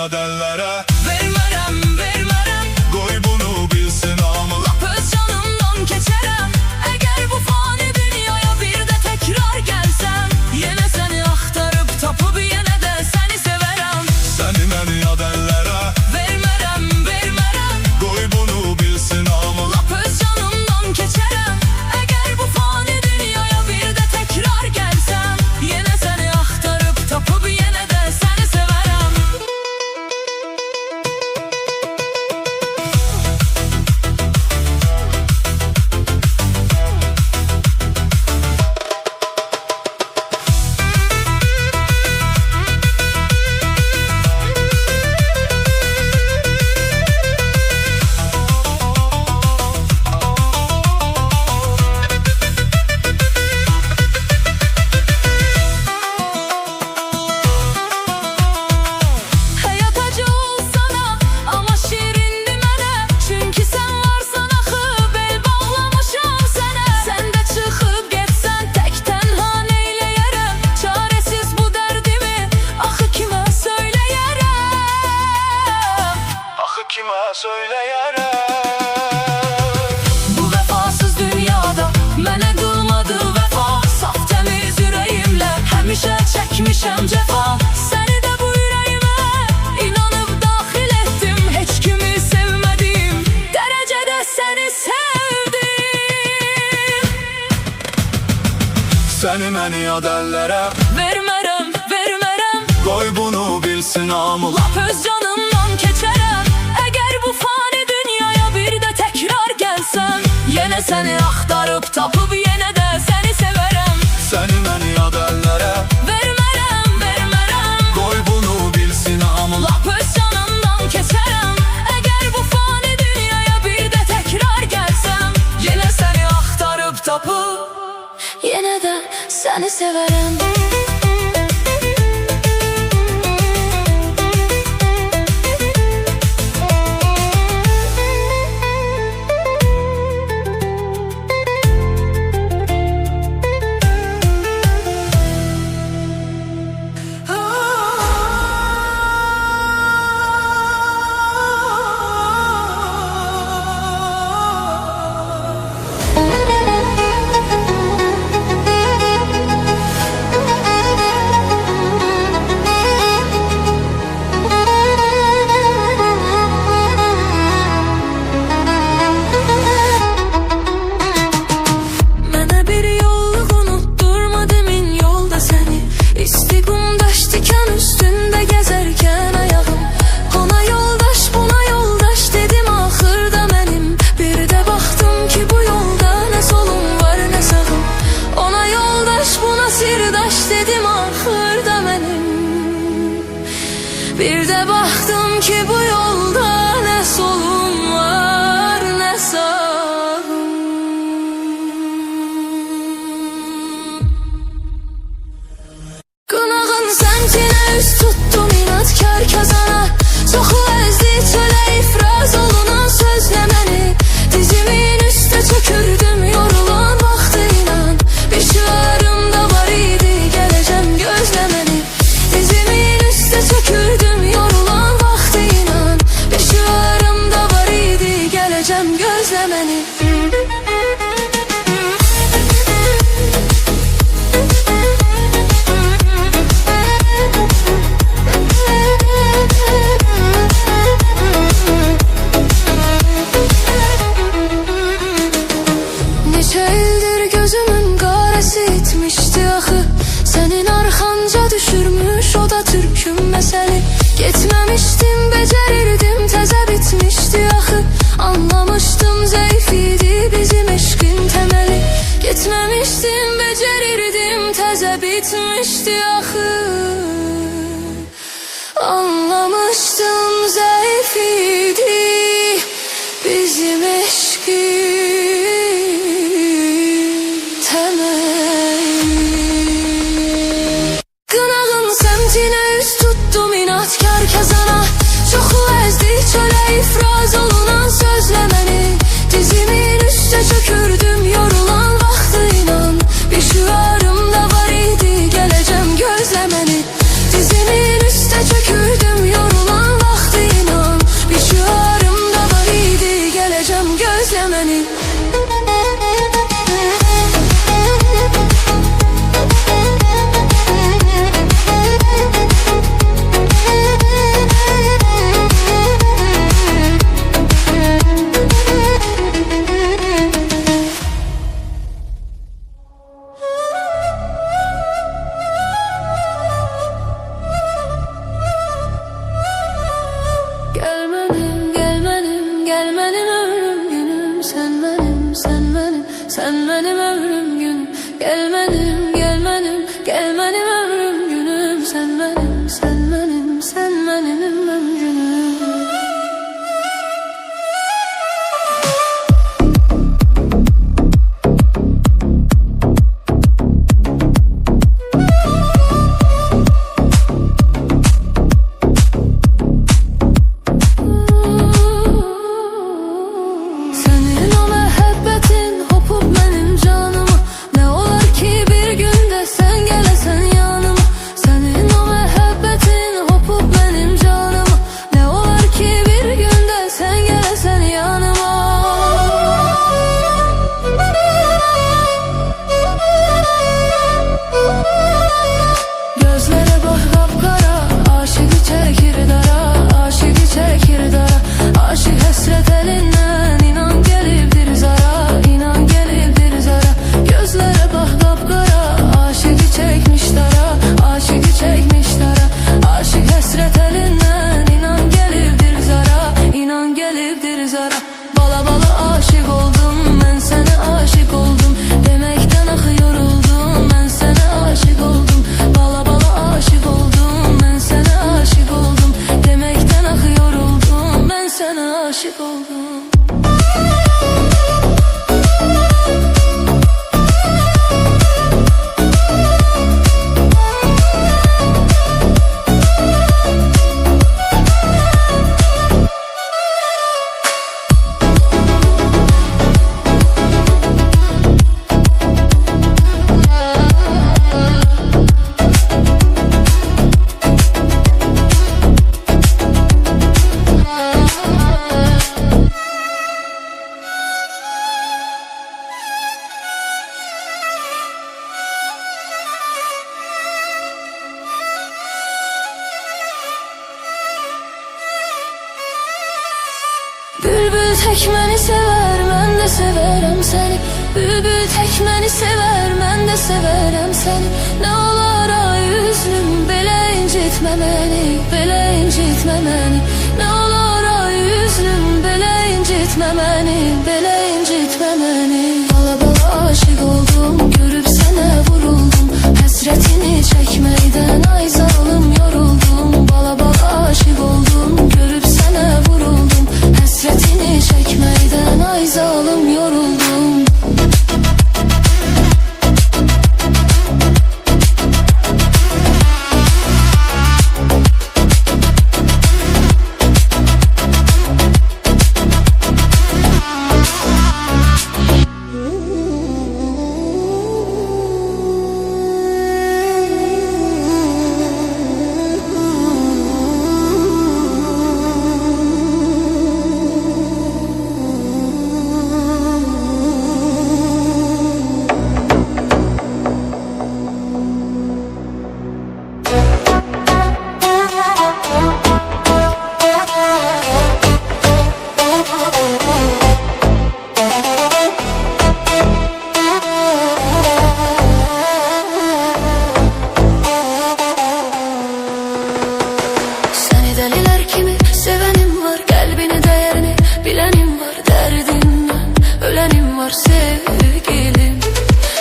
adellere. Vermərəm, vermərəm, Qoy bunu bilsin hamı. lap öz canımdan keçərəm. Əgər bu fani dünyaya bir də təkrar gəlsəm, yenə səni axtarıb tapıb yenə də səni sevərəm. Səni məni adellere. Vermərəm, vermərəm, Qoy bunu bilsin hamı. lap öz canımdan keçərəm. Əgər bu fani dünyaya bir də təkrar gəlsəm, yenə səni axtarıb tapıb yenə də səni sevərəm. Həyat acı olsana, amma şirindir mənə. Çünki sən varsan axı, bel bağlamışam sənə. Sən də çıxıb getsən, tək tənha neyləyərəm? Çarəsiz bu dərdimi, axı kimə söyləyərəm? Axı kimə söyləyərəm? Bu vəfasız dünyada mənə qılmadı vəfa. Saf təmiz ürəyimlə həmişə çəkmişəm cəfa. Səni də bu ürəyimə inanıb daxil etdim. Heç kimi sevmədim, dərəcədə səni sevdim. Səni məni adellere. Vermərəm, vermərəm, Qoy bunu bilsin hamı. lap öz canımdan keçərəm. Əgər bu fani dünyaya bir də təkrar gəlsəm, yenə səni axtarıb tapıb yenə də səni sevərəm. Səni məni adellere. Vermərəm, vermərəm, Qoy bunu bilsin hamı. lap öz canımdan keçərəm. Əgər bu fani dünyaya bir də təkrar gəlsəm, yenə səni axtarıb tapıb yenə də səni sevərəm. Mənə bir yolluk unutturmadı min yolda səni. İsti qumdaş dikan üstündə gəzərkən ayağım. Ona yoldaş, buna yoldaş dedim axırda mənim. Bir də baxdım ki bu yolda nə solum var nə sağım. Ona yoldaş, buna sirdaş dedim axırda mənim. Bir də baxdım ki bu yolda nə solum var nə sağım. Qınağın səmtinə üst tutdum inatkar kazana. Çoxu əzdi çölə ifraz olunan sözlə məni. Dizimin üstə çökürdüm yorulan vaxtıyla. Bir şüarım da var idi, gələcəm gözlə məni. Dizimin üstə çökürdüm yorulan vaxtıyla. Bir şüarım da var idi, gələcəm gözlə məni. Neçə ildir gözümün qarəsi itmişdi axı. Sənin arxanca düşürmüş o da türküm məsəli. Getməmişdim, becərirdim, təzə bitmişdi axı. Anlamışdım, zəif idi bizim eşqin təməli. Getməmişdim, becərirdim, təzə bitmişdi axı. Anlamışdım, zəif idi bizim eşqin təməli. Qınağın səmtinə üst tutdum inatkar kazana. Çoxu əzdi çölə ifraz olunan sözlə məni. Dizimin üstə çökürdüm yorulan vaxtıyla. Bir şüarım da var idi, gələcəm gözlə məni. Dizimin üstə çökürdüm yorulan Sen benim ömrüm günüm. Gel benim, gel benim, gel benim ömrüm günüm. Sen benim, sen benim, sen benim ömrüm günüm. Aşık oldum. Bülbül tek məni sever, mən də severəm səni. Bülbül tek məni sever, mən də severəm səni. Nə olar ay üzlüm, belə incitmə məni, belə incitmə məni. Nə olar ay üzlüm, belə incitmə məni, belə incitmə məni. Bala bala aşık oldum, görüb sənə vuruldum. Həsrətini çəkməkdən ay zalım yoruldum. Bala bala aşık oldum, görüb sənə vuruldum. Hasretini çekmeyden ay zalim yoruldum. Deliler kimi sevenim var, kalbini değerini bilenim var. Derdinden ölenim var sevgilim.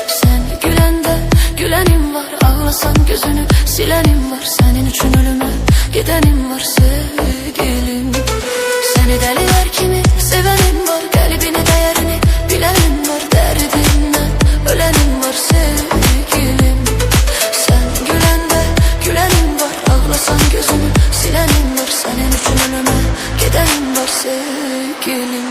Sen gülende gülenim var, ağlasan gözünü silenim var. Senin için ölüme gidenim var sevgilim. Seni deliler kimi sevenim var, kalbini değerini bilenim var. Derdinden ölenim var sevgilim. Sen gülende gülenim var, ağlasan gözünü silenim var. Senin için ölüme gidenim var sevgilim.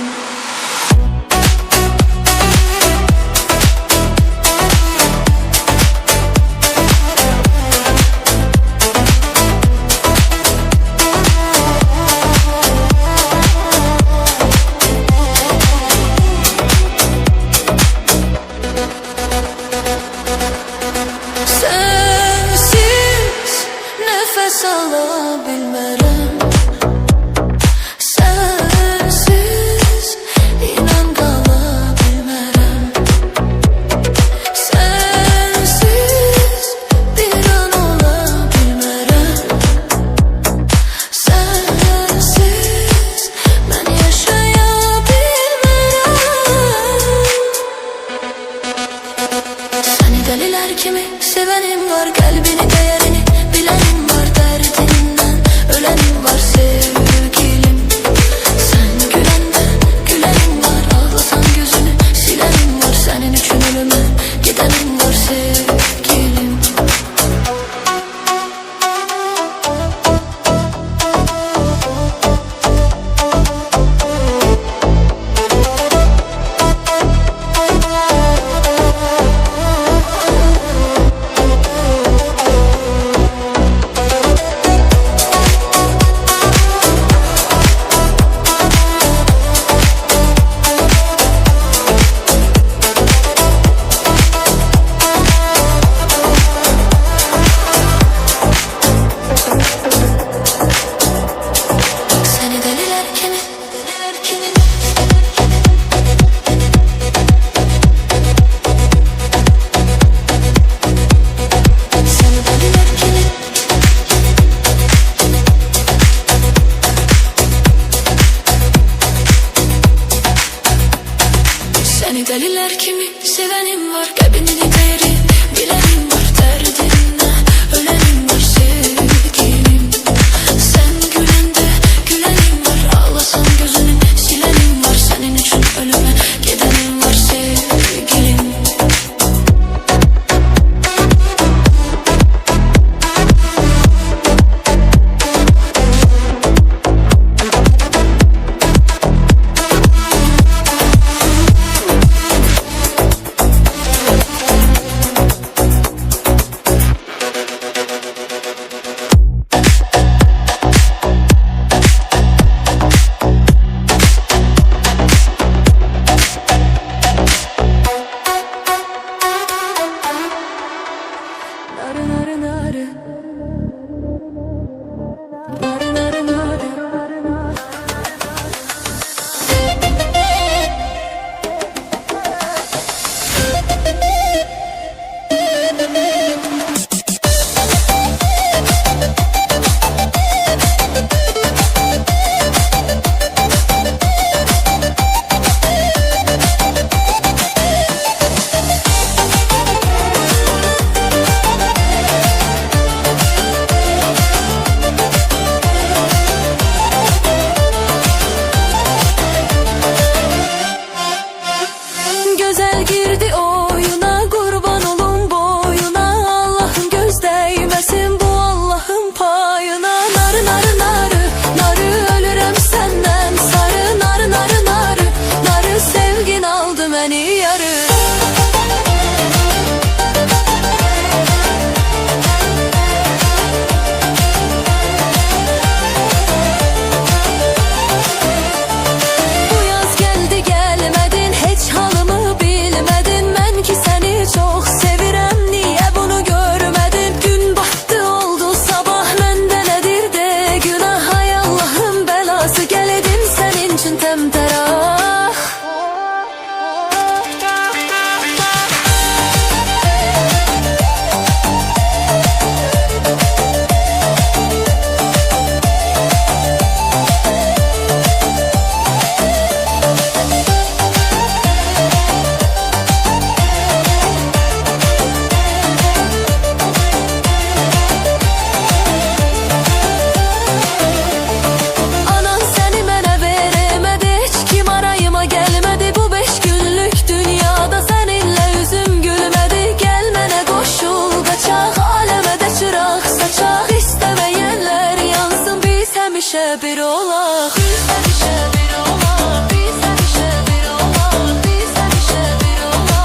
Sensiz nefes alabilmərəm. Sensiz Deliler kimi sevenim var, kalbinin değeri bilenim var. Derdinle ölenim var sevgilim. Sen gülende gülenim var, ağlasan gözünü silenim var. Senin için ölüme gidenim var sevgilim. Narı narı narı, narı narı narı. Güzel girdi oyuna, kurban olun boyuna. Allah'ım göz değmesin bu Allah'ın payına. Narı narı narı, narı ölürüm senden sarı. Narı narı narı, narı sevgin aldı beni yarı. Bu yaz geldi gelmedin, hiç halımı bilmedin. Ben ki seni çok sevirem, niye bunu görmedin? Gün battı oldu sabah, mende nedir de günah. Hay Allah'ın belası, geledim senin için temterah. Anan seni mənə veremedi, hiç kim arayıma gelmedi. Bu 5 günlük dünyada seninle yüzüm gülmedi. Gel mənə koşul kaçak, aleme de çırak saçak. İstemeyenler yansın, biz hemişe bir olaq. Biz hemişe bir olaq, biz hemişe bir olaq, biz hemişe bir olaq.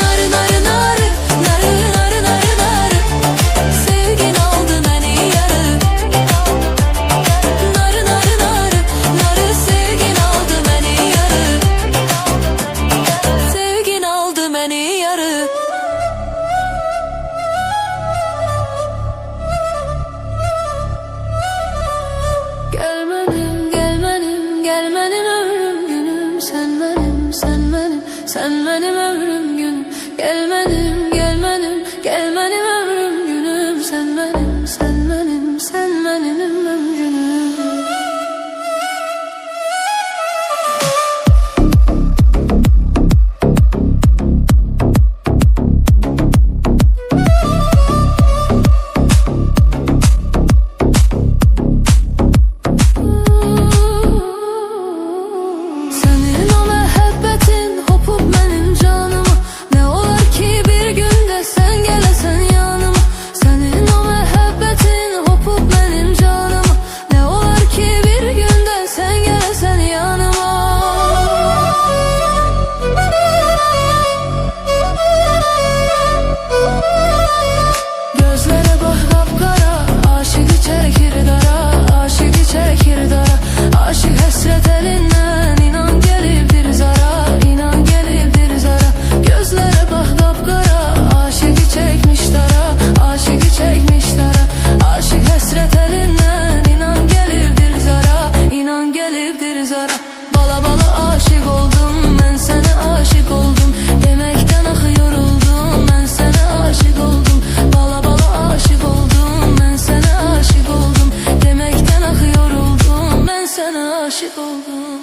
Narı narı narı, narı narı narı narı, sevgin aldı beni yarı. Narı narı narı, narı sevgin aldı beni yarı. Sevgin aldı beni yarı. Gelmedim, gelmedim, gelmedim ömrüm günüm. Sen benim, sen benim, sen benim ömrüm günüm. Gelmedim, gelmedim, gelmedim ömrüm günüm. Sen benim, sen benim, sen benim ömrüm günüm. Senin o məhəbbətin hopub mənim canım. sana aşık oldum.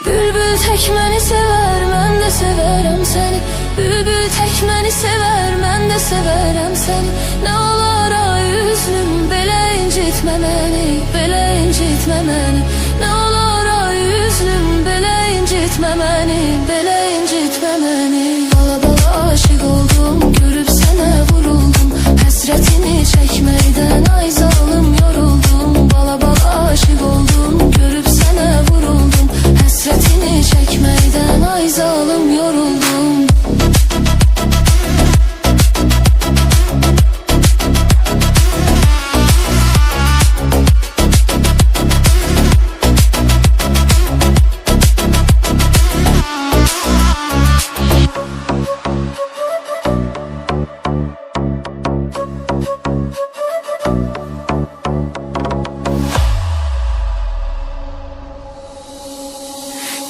Bülbül tek məni sevər, mən də sevərəm səni. Bülbül tek məni sevər, mən də sevərəm səni. Nə olar ay üzlüm, belə incitmə məni, belə incitmə məni. Nə olar ay üzlüm, belə incitmə məni, belə incitmə məni. Bala bala aşık oldum, görüb sənə vuruldum. Həsrətini çəkməkdən ay zalım yoruldum. Bala bala aşık oldum, görüb sənə vuruldum. Həsrətini çəkməkdən ay zalım yoruldum.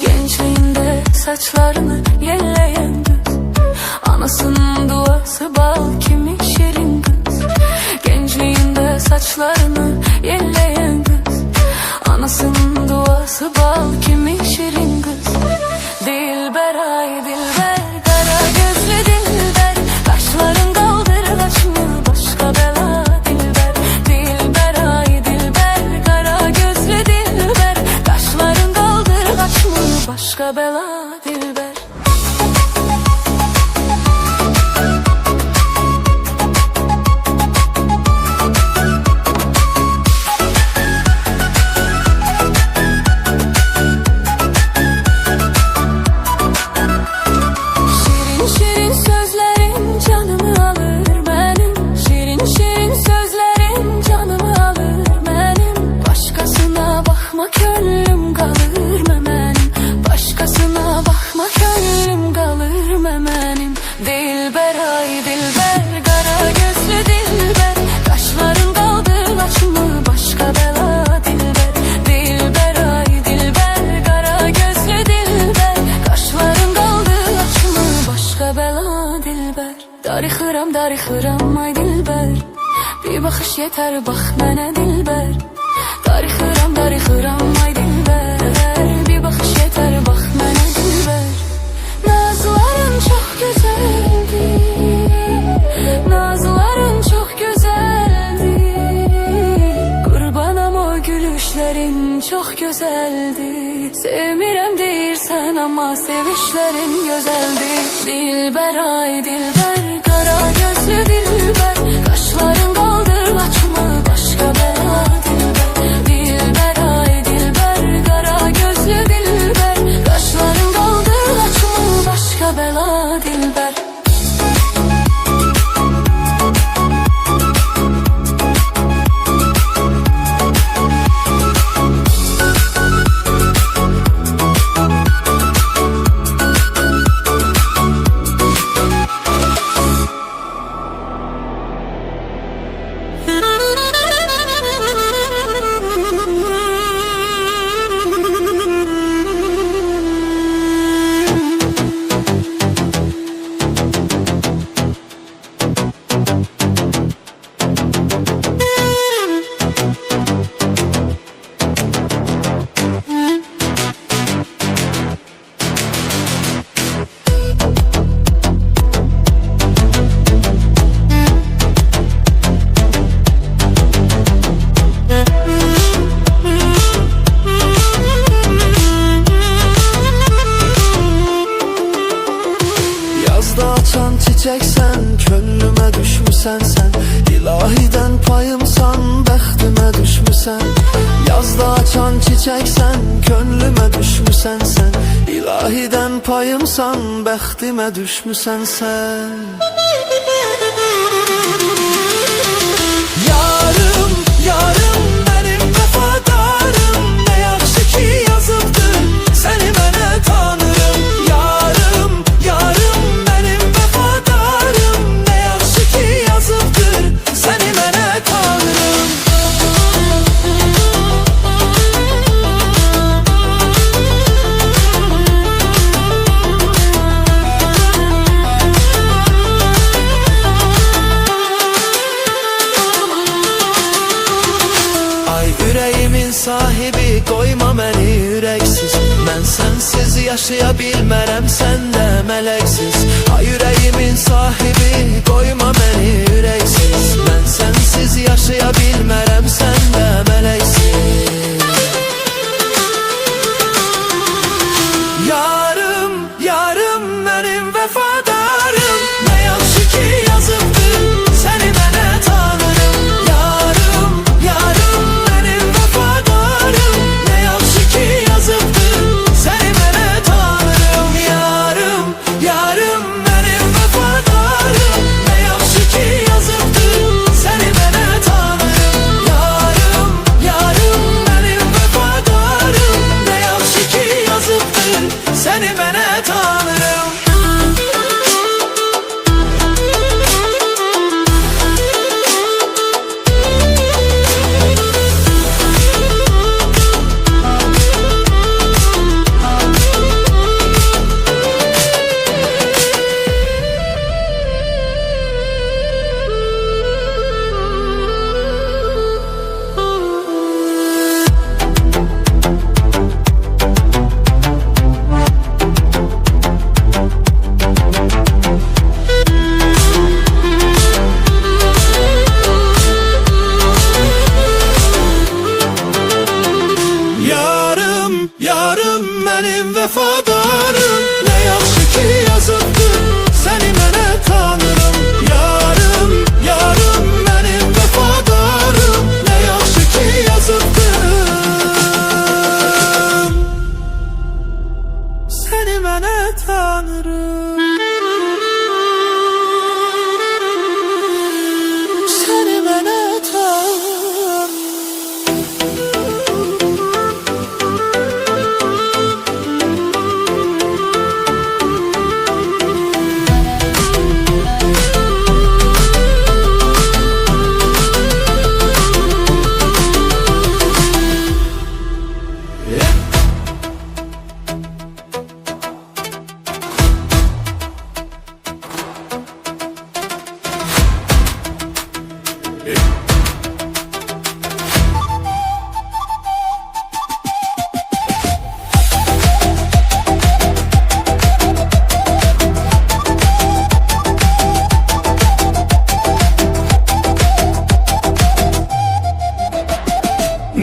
Gençliğinde saçlarını yelleyen kız, anasının duası bal kimi şirin kız. Gençliğinde saçlarını yelleyen kız, anasının duası bal kimi şirin kız. Dilber ay dilber, kara gözlü dilber, kaşların kaldır kaçmıyor başka bela dilber. Dilber ay dilber, kara gözlü dilber, kaşların kaldır kaçmıyor başka bela dilber. Şirin şirin sözlerin canımı alır benim. Şirin şirin sözlerin canımı alır benim. Başkasına bakma gönlüm kalır memenim. Başkasına bakma gönlüm kalır memenim. Dilber ay dilber, kara gözlü dilber, kaşların kaldı kaçmı başka bela dilber. Dilber ay dilber, kara gözlü dilber, kaşların kaldı kaçmı başka bela dilber. Darıxıram darıxıram ay dilber, bir bakış yeter bak mənə dilber. Darıxıram darıxıram ay dilber, bir bakış yeter bak mənə dilber. Nazların çok güzeldi, nazların çok güzeldi. Qurbanam o gülüşlerin çok güzeldi. Sevmirəm deyirsən ama sevişlerin güzeldi. Dilber ay dilber, kara gözlü dilber, kaşların kaldır kaçma başka bela dilber. Dilber ay dilber, kara gözlü dilber, kaşların kaldır kaçma başka bela dilber. çiçeksen, könlüme düşmüsən sen. İlahiden payımsan, bəxtimə düşmüsən. Yazda açan çiçeksen, könlüme düşmüsən. düşmüsən sən, İlahidən payımsan, bəxtimə düşmüsən sən. Yarım, yarım mənim vəfadarım, nə yaxşı ki yazıbdır səni mənə tanırım. Yarım, yarım mənim vəfadarım, nə yaxşı ki yazıbdır səni mənə tanırım. Yüreğimin sahibi, koyma məni ürəksiz. Mən sənsiz yaşaya bilmərəm, sən də mələksiz. Ay yüreğimin sahibi, koyma məni ürəksiz. Mən sənsiz yaşaya bilmərəm, sən də mələksiz. Yarım, yarım mənim vəfadarım, nə yaxşı ki yazıbdır səni mənə tanırım. Yarım, yarım mənim vəfadarım, nə yaxşı ki yazıbdır səni mənə tanırım. Yarım, yarım mənim vəfadarım, nə yaxşı ki yazıbdır səni mənə tanırım. Yarım, yarım mənim vəfadarım, nə yaxşı ki yazıbdır səni mənə tanırım. Yarım, yarım mənim vəfadarım, nə yaxşı ki yazıbdır səni mənə tanırım. Yarım, yarım mənim vəfadarım, nə yaxşı ki yazıbdır səni mənə tanırım. Səni mənə tanırım.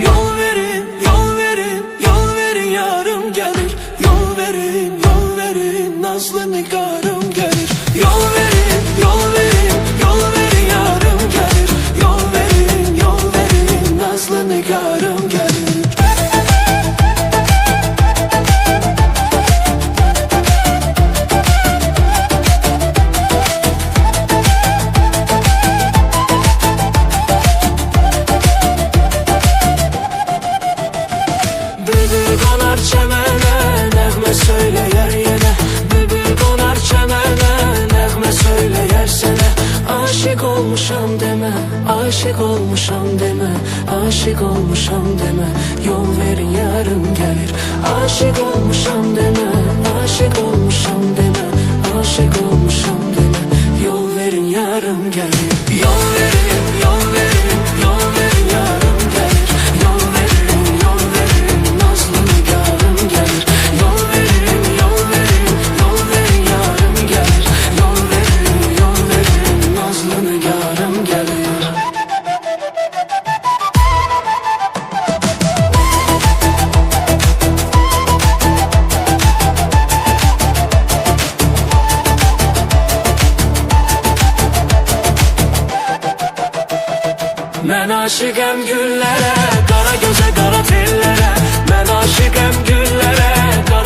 Yol verin, yol verin, yol verin yarım gelir. Yol verin, yol verin, nazlı nigarım gelir. Yol verin, yol verin, yol verin yarım gelir. Yol verin, yol verin, nazlı nigarım gelir. Bülbül konar çəmənə, nəğmə söyləyər yenə. Bülbül konar çəmənə, nəğmə söyləyər sənə. Aşık olmuşam demə, aşık olmuşam demə, aşık olmuşam demə. Yol verin yarım gəlir. Aşık olmuşam demə, aşık olmuşam demə, aşık olmuşam demə. Yol verin yarım gəlir. Yol verin, yol verin, yol verin yarım gəlir. Yol verin, yol verin, nazlı nigarım gəlir. Yol verin, yol verin, yol verin yarım gəlir. Yol verin, yol verin, nazlı nigarım gəlir. Mən aşıqəm güllərə, qara gözə, qara tellərə. Mən aşıqəm güllərə, qara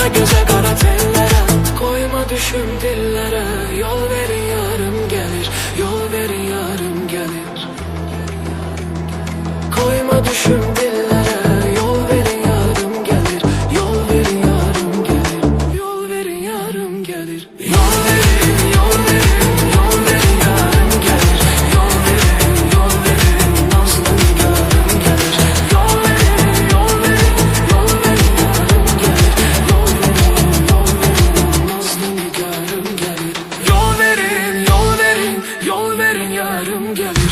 gel